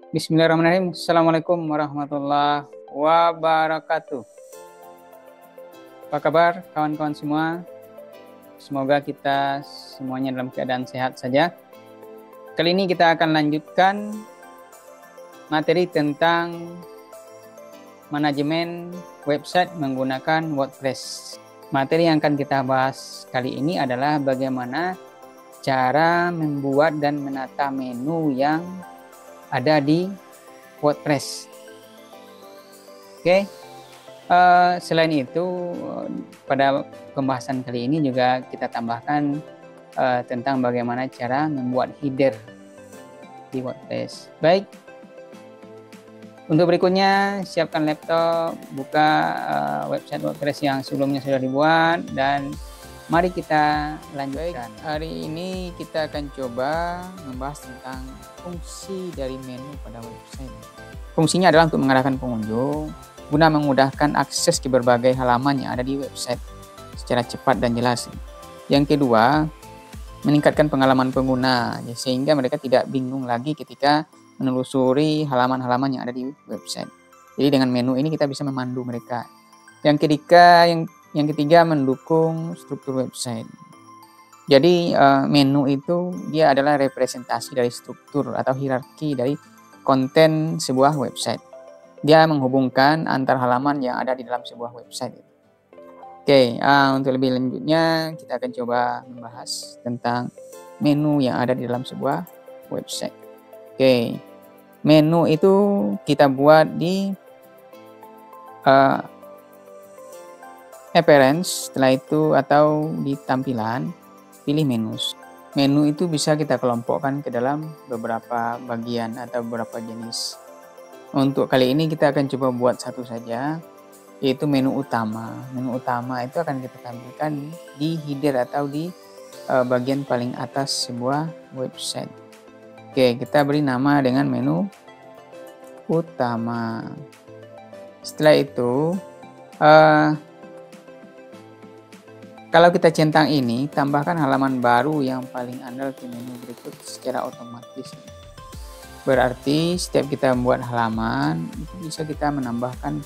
Bismillahirrahmanirrahim. Assalamualaikum warahmatullahi wabarakatuh. Apa kabar kawan-kawan semua? Semoga kita semuanya dalam keadaan sehat saja. Kali ini kita akan lanjutkan materi tentang manajemen website menggunakan WordPress. Materi yang akan kita bahas kali ini adalah bagaimana cara membuat dan menata menu yang ada di WordPress. Oke. Selain itu, pada pembahasan kali ini juga kita tambahkan tentang bagaimana cara membuat header di WordPress. Baik, untuk berikutnya siapkan laptop, buka website WordPress yang sebelumnya sudah dibuat, dan mari kita lanjutkan. Hari ini kita akan coba membahas tentang fungsi dari menu pada website. Fungsinya adalah untuk mengarahkan pengunjung guna memudahkan akses ke berbagai halaman yang ada di website secara cepat dan jelas. Yang kedua, meningkatkan pengalaman pengguna sehingga mereka tidak bingung lagi ketika menelusuri halaman-halaman yang ada di website. Jadi dengan menu ini kita bisa memandu mereka. Yang ketiga mendukung struktur website. Jadi menu itu dia adalah representasi dari struktur atau hierarki dari konten sebuah website. Dia menghubungkan antar halaman yang ada di dalam sebuah website. Oke, untuk lebih lanjutnya kita akan coba membahas tentang menu yang ada di dalam sebuah website. Oke, menu itu kita buat di appearance, setelah itu atau di tampilan, pilih menus. Menu itu bisa kita kelompokkan ke dalam beberapa bagian atau beberapa jenis. Untuk kali ini kita akan coba buat satu saja, yaitu menu utama. Menu utama itu akan kita tampilkan di header atau di bagian paling atas sebuah website. Oke, kita beri nama dengan menu utama. Setelah itu, kalau kita centang ini, tambahkan halaman baru yang paling andal ke menu berikut secara otomatis. Berarti setiap kita membuat halaman itu bisa kita menambahkan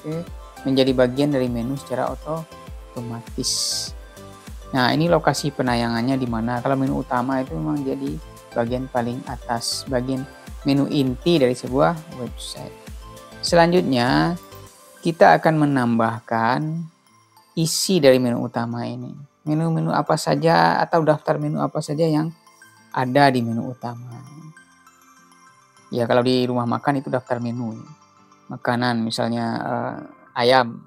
menjadi bagian dari menu secara otomatis. Nah, ini lokasi penayangannya di mana. Kalau menu utama itu memang jadi bagian paling atas, bagian menu inti dari sebuah website. Selanjutnya, kita akan menambahkan isi dari menu utama ini. Menu-menu apa saja atau daftar menu apa saja yang ada di menu utama. Ya, kalau di rumah makan itu daftar menu. Makanan misalnya ayam.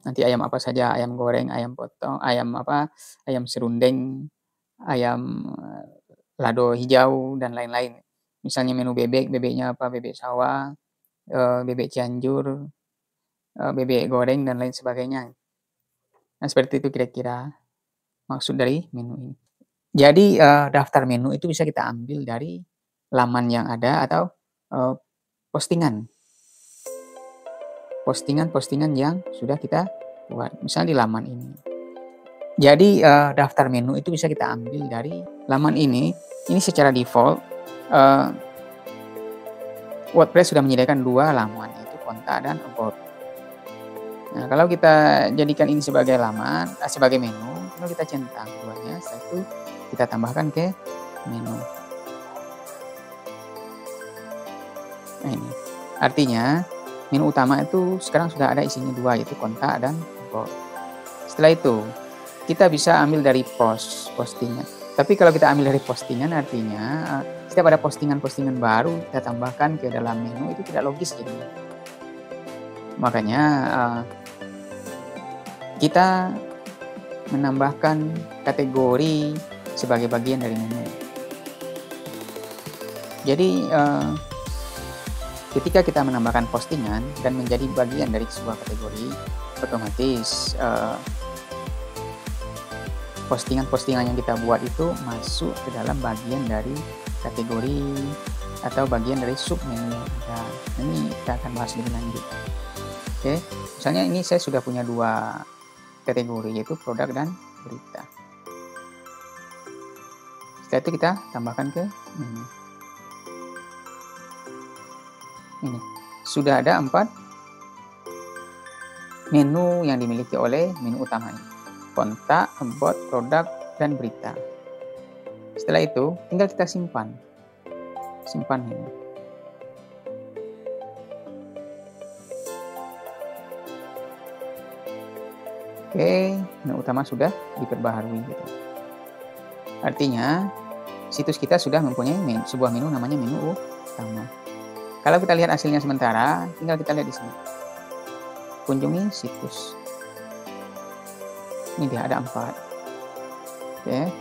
Nanti ayam apa saja, ayam goreng, ayam potong, ayam serundeng, ayam lado hijau, dan lain-lain. Misalnya menu bebek, bebeknya apa, bebek sawah, bebek cianjur, bebek goreng, dan lain sebagainya. Nah, seperti itu kira-kira maksud dari menu ini. Jadi daftar menu itu bisa kita ambil dari laman yang ada atau postingan yang sudah kita buat, misalnya di laman ini. Jadi daftar menu itu bisa kita ambil dari laman ini. Ini secara default WordPress sudah menyediakan dua laman, yaitu kontak dan about. Nah, kalau kita jadikan ini sebagai laman, sebagai menu, lalu kita centang keduanya, setelah itu kita tambahkan ke menu. Nah, ini artinya menu utama itu sekarang sudah ada isinya dua, yaitu kontak dan about. Setelah itu kita bisa ambil dari postingan. Tapi kalau kita ambil dari postingan, artinya setiap ada postingan-postingan baru kita tambahkan ke dalam menu itu tidak logis jadinya. Makanya kita menambahkan kategori sebagai bagian dari menu. Jadi ketika kita menambahkan postingan dan menjadi bagian dari sebuah kategori, otomatis postingan-postingan yang kita buat itu masuk ke dalam bagian dari kategori atau bagian dari sub menu. Nah, ini kita akan bahas lebih lanjut. Oke, misalnya ini saya sudah punya dua kategori, yaitu produk dan berita. Setelah itu kita tambahkan ke menu. Ini sudah ada 4 menu yang dimiliki oleh menu utama ini. Kontak, about, produk, dan berita. Setelah itu tinggal kita simpan ini. Oke, menu utama sudah diperbaharui gitu. Artinya situs kita sudah mempunyai sebuah menu namanya menu utama. Kalau kita lihat hasilnya sementara, tinggal kita lihat di sini. Kunjungi situs. Ini dia ada 4. Oke.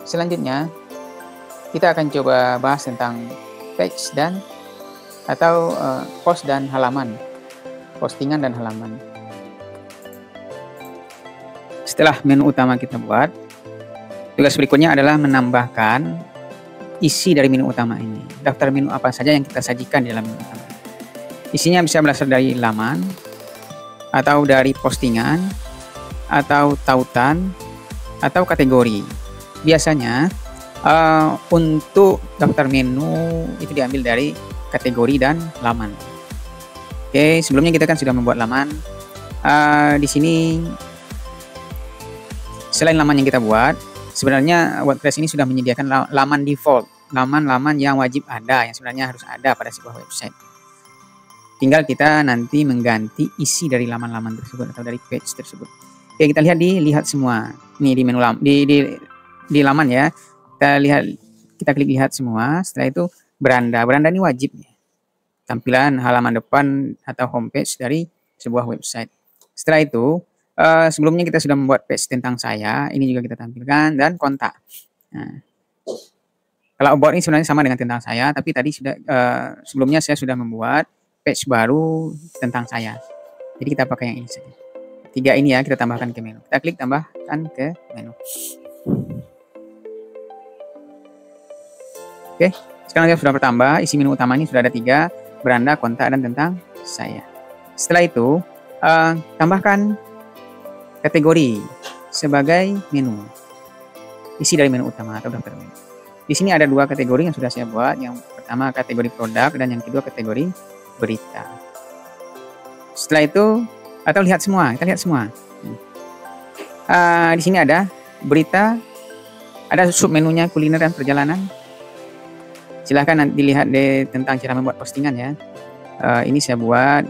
Selanjutnya kita akan coba bahas tentang page dan atau post dan halaman, postingan dan halaman. Setelah menu utama kita buat, tugas berikutnya adalah menambahkan isi dari menu utama ini. Daftar menu apa saja yang kita sajikan di dalam menu utama. Isinya bisa berasal dari laman, atau dari postingan, atau tautan, atau kategori. Biasanya untuk daftar menu itu diambil dari kategori dan laman. Oke, sebelumnya kita kan sudah membuat laman. Di sini selain laman yang kita buat, sebenarnya WordPress ini sudah menyediakan laman default, laman-laman yang wajib ada, yang sebenarnya harus ada pada sebuah website. Tinggal kita nanti mengganti isi dari laman-laman tersebut atau dari page tersebut. Oke, kita lihat semua. Ini di menu di laman ya. Kita klik lihat semua. Setelah itu beranda ini wajib. Tampilan halaman depan atau homepage dari sebuah website. Setelah itu sebelumnya kita sudah membuat page tentang saya, ini juga kita tampilkan, dan kontak. Nah, kalau about ini sebenarnya sama dengan tentang saya, tapi tadi sebelumnya saya sudah membuat page baru tentang saya. Jadi kita pakai yang ini saja. 3 ini ya, kita tambahkan ke menu. Kita klik tambahkan ke menu. Oke, sekarang sudah bertambah. Isi menu utama ini sudah ada 3, beranda, kontak, dan tentang saya. Setelah itu tambahkan kategori sebagai menu. Isi dari menu utama atau daftar menu. Di sini ada 2 kategori yang sudah saya buat. Yang pertama kategori produk dan yang kedua kategori berita. Setelah itu atau lihat semua, kita lihat semua. Di sini ada berita, ada submenunya kuliner dan perjalanan. Silahkan nanti dilihat tentang cara membuat postingan ya. Ini saya buat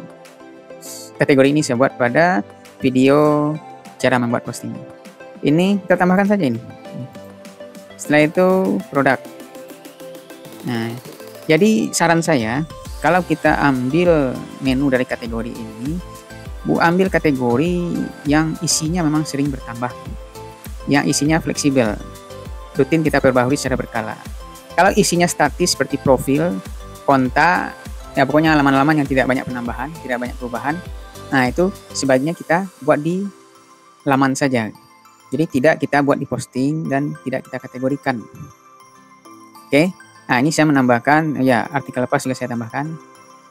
kategori ini saya buat pada video cara membuat postingan. Ini kita tambahkan saja ini. Setelah itu produk. Nah, jadi saran saya kalau kita ambil menu dari kategori ini, ambil kategori yang isinya memang sering bertambah, yang isinya fleksibel, rutin kita perbaharui secara berkala. Kalau isinya statis seperti profil, kontak, ya pokoknya halaman-halaman yang tidak banyak penambahan, tidak banyak perubahan, nah itu sebaiknya kita buat di laman saja. Jadi tidak kita buat di posting dan tidak kita kategorikan. Oke, nah ini saya menambahkan, ya artikel lepas juga saya tambahkan.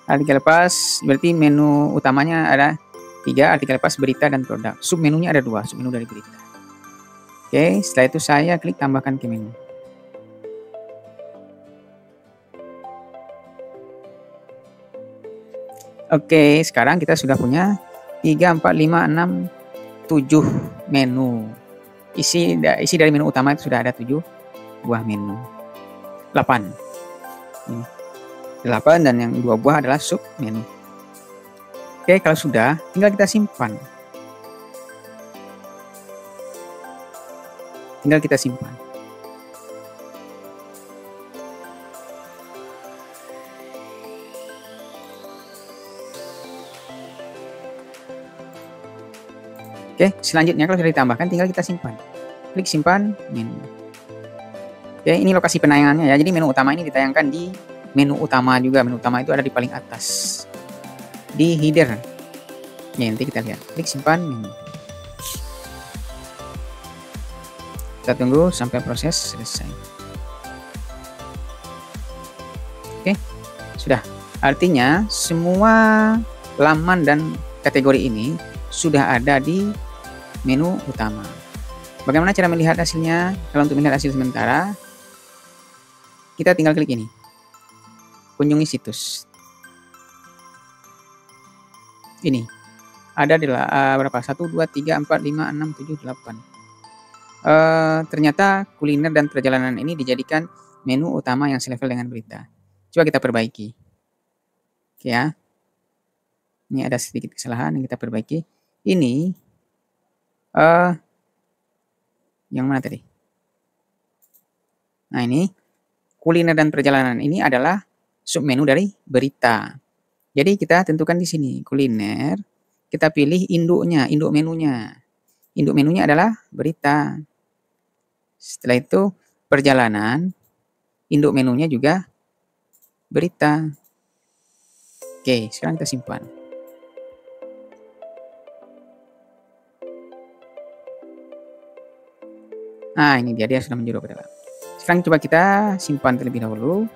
Artikel lepas berarti menu utamanya ada 3, artikel lepas, berita, dan produk. Submenunya ada 2, submenu dari berita. Oke, setelah itu saya klik tambahkan ke menu. Oke, sekarang kita sudah punya 3, 4, 5, 6, 7 menu. Isi dari menu utama itu sudah ada 7 buah menu. 8. Ini. 8 dan yang 2 buah adalah sub menu. Oke, kalau sudah, tinggal kita simpan. Tinggal kita simpan. Oke, selanjutnya kalau sudah ditambahkan, tinggal kita simpan. Klik simpan menu. Oke, ini lokasi penayangannya ya. Jadi menu utama ini ditayangkan di menu utama juga. Menu utama itu ada di paling atas, di header. Nih, nanti kita lihat. Klik simpan menu. Kita tunggu sampai proses selesai. Oke, sudah. Artinya semua laman dan kategori ini sudah ada di menu utama. Bagaimana cara melihat hasilnya? Kalau untuk melihat hasil sementara, kita tinggal klik ini. Kunjungi situs. Ini ada berapa? 1, 2, 3, 4, 5, 6, 7, 8. Ternyata kuliner dan perjalanan ini dijadikan menu utama yang selevel dengan berita. Coba kita perbaiki. Oke ya. Ini ada sedikit kesalahan yang kita perbaiki. Ini yang mana tadi? Nah, ini kuliner dan perjalanan ini adalah submenu dari berita. Jadi kita tentukan di sini kuliner, kita pilih induknya, induk menunya. Induk menunya adalah berita. Setelah itu perjalanan, induk menunya juga berita. Oke, sekarang kita simpan. Nah, ini dia sudah menjurus ke dalam. Sekarang coba kita simpan terlebih dahulu.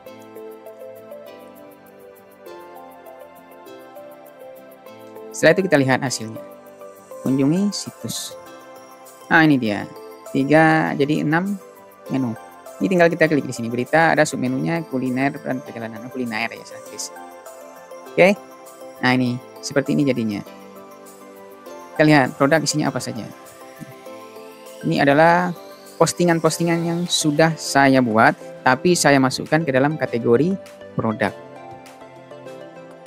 Setelah itu kita lihat hasilnya. Kunjungi situs. Nah, ini dia. 3 jadi 6 menu. Ini tinggal kita klik di sini. Berita ada submenunya kuliner dan perjalanan. Kuliner ya, gratis. Oke. Nah, ini seperti ini jadinya. Kita lihat produk isinya apa saja. Ini adalah postingan-postingan yang sudah saya buat, tapi saya masukkan ke dalam kategori produk.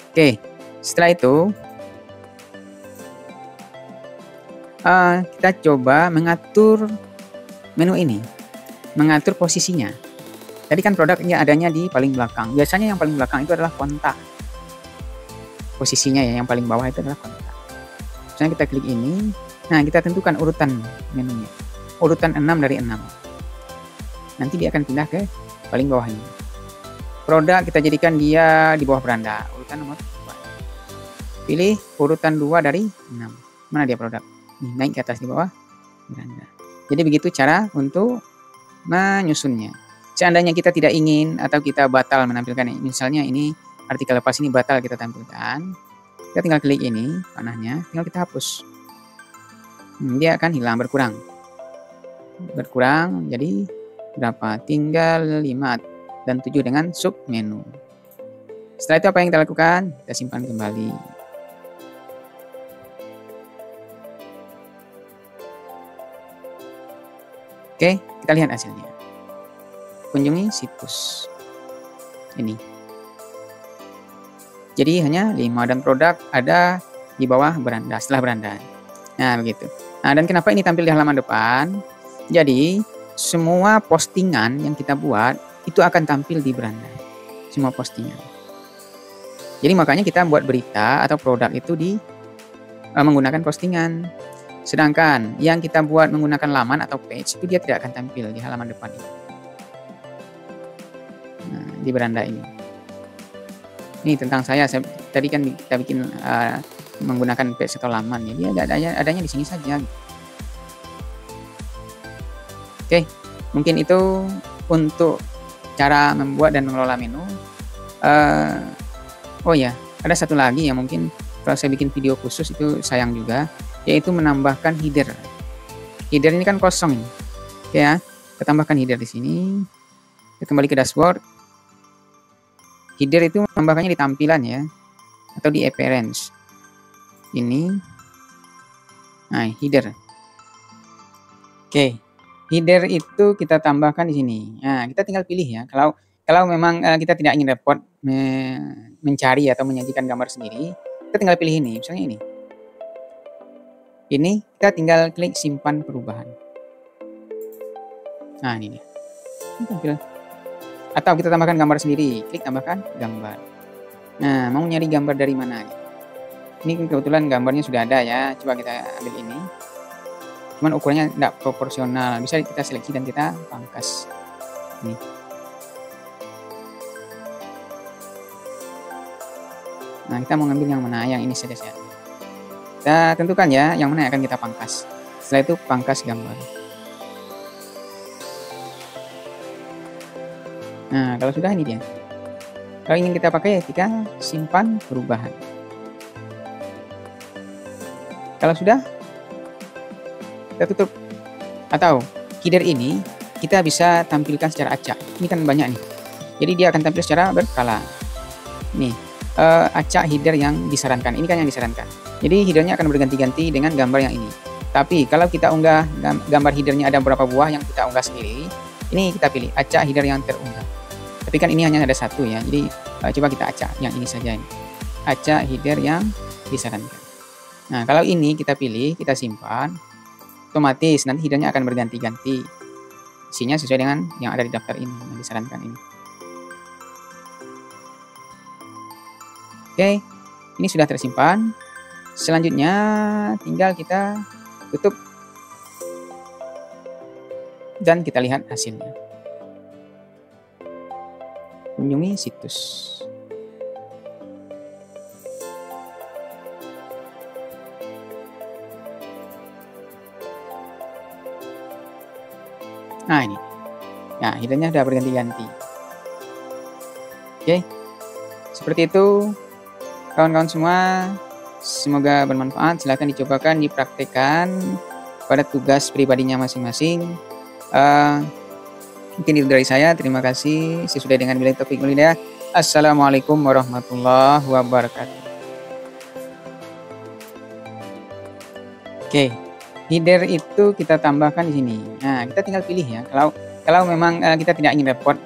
Oke, setelah itu kita coba mengatur menu ini, mengatur posisinya. Tadi kan produknya adanya di paling belakang. Biasanya yang paling belakang itu adalah kontak. Posisinya ya, yang paling bawah itu adalah kontak. Misalnya kita klik ini, nah kita tentukan urutan menunya. Urutan 6 dari 6. Nanti dia akan pindah ke paling bawahnya. Produk kita jadikan dia di bawah beranda, urutan nomor 2. Pilih urutan 2 dari 6. Mana dia produk? Nih, naik ke atas di bawah beranda. Jadi begitu cara untuk menyusunnya. Seandainya kita tidak ingin atau kita batal menampilkan, misalnya ini artikel lepas ini batal kita tampilkan, kita tinggal klik ini panahnya, tinggal kita hapus. Dia akan hilang, berkurang jadi berapa? Tinggal 5 dan 7 dengan sub menu. Setelah itu apa yang kita lakukan? Kita simpan kembali. Oke, kita lihat hasilnya. Kunjungi situs. Ini. Jadi hanya 5 dan produk ada di bawah beranda, setelah beranda. Nah, begitu. Nah, dan kenapa ini tampil di halaman depan? Jadi, semua postingan yang kita buat itu akan tampil di beranda. Semua postingan. Jadi makanya kita buat berita atau produk itu menggunakan postingan. Sedangkan yang kita buat menggunakan laman atau page itu dia tidak akan tampil di halaman depan ini. Nah, di beranda ini. Ini tentang saya tadi kan kita bikin menggunakan page atau laman. Jadi adanya di sini saja. Oke, mungkin itu untuk cara membuat dan mengelola menu. Oh ya, ada satu lagi yang mungkin kalau saya bikin video khusus itu sayang juga, yaitu menambahkan header. Header ini kan kosong ini. Oke ya, kita tambahkan header di sini. Kita kembali ke dashboard. Header itu menambahkannya di tampilan ya, atau di appearance. Ini. Nah, header. Oke. Header itu kita tambahkan di sini. Nah, kita tinggal pilih ya. Kalau memang kita tidak ingin repot mencari atau menyajikan gambar sendiri, kita tinggal pilih ini, misalnya ini. Ini kita tinggal klik simpan perubahan. Nah, ini dia. Atau kita tambahkan gambar sendiri, klik tambahkan gambar. Nah, mau nyari gambar dari mana? Ini kebetulan gambarnya sudah ada ya. Coba kita ambil ini. Cuman ukurannya tidak proporsional. Bisa kita seleksi dan kita pangkas. Ini. Nah, kita mau ngambil yang mana? Yang ini saja. Kita tentukan ya, yang mana yang akan kita pangkas. Setelah itu pangkas gambar. Nah, kalau sudah ini dia. Kalau ingin kita pakai, kita simpan perubahan. Kalau sudah, kita tutup. Atau header ini kita bisa tampilkan secara acak. Ini kan banyak nih. Jadi dia akan tampil secara berkala. Nih, acak header yang disarankan. Ini kan yang disarankan. Jadi headernya akan berganti-ganti dengan gambar yang ini. Tapi kalau kita unggah gambar headernya ada beberapa buah yang kita unggah sendiri, ini kita pilih acak header yang terunggah. Tapi kan ini hanya ada satu ya, jadi coba kita acak yang ini saja ini. Acak header yang disarankan. Nah, kalau ini kita pilih, kita simpan, otomatis nanti headernya akan berganti-ganti. Isinya sesuai dengan yang ada di daftar ini, yang disarankan ini. Oke, ini sudah tersimpan. Selanjutnya tinggal kita tutup dan kita lihat hasilnya. Kunjungi situs. Nah ini, nah headernya sudah berganti-ganti. Oke, seperti itu kawan-kawan semua. Semoga bermanfaat. Silahkan dicobakan, dipraktekkan pada tugas pribadinya masing-masing. Mungkin itu dari saya. Terima kasih. Sesudah dengan billahi taufiq wal hidayah. Assalamualaikum warahmatullahi wabarakatuh. Oke, header itu kita tambahkan di sini. Nah, kita tinggal pilih ya. Kalau memang kita tidak ingin repot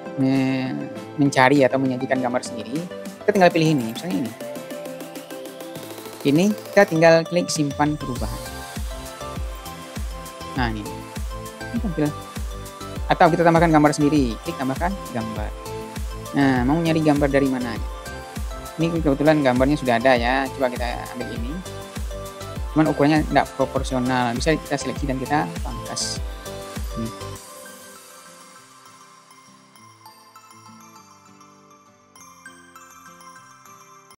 mencari atau menyajikan gambar sendiri, kita tinggal pilih ini. Misalnya ini. Ini kita tinggal klik simpan perubahan. Nah ini tampil. Atau kita tambahkan gambar sendiri, klik tambahkan gambar. Nah, mau nyari gambar dari mana? Ini kebetulan gambarnya sudah ada ya. Coba kita ambil ini. Cuman ukurannya tidak proporsional. Bisa kita seleksi dan kita pangkas.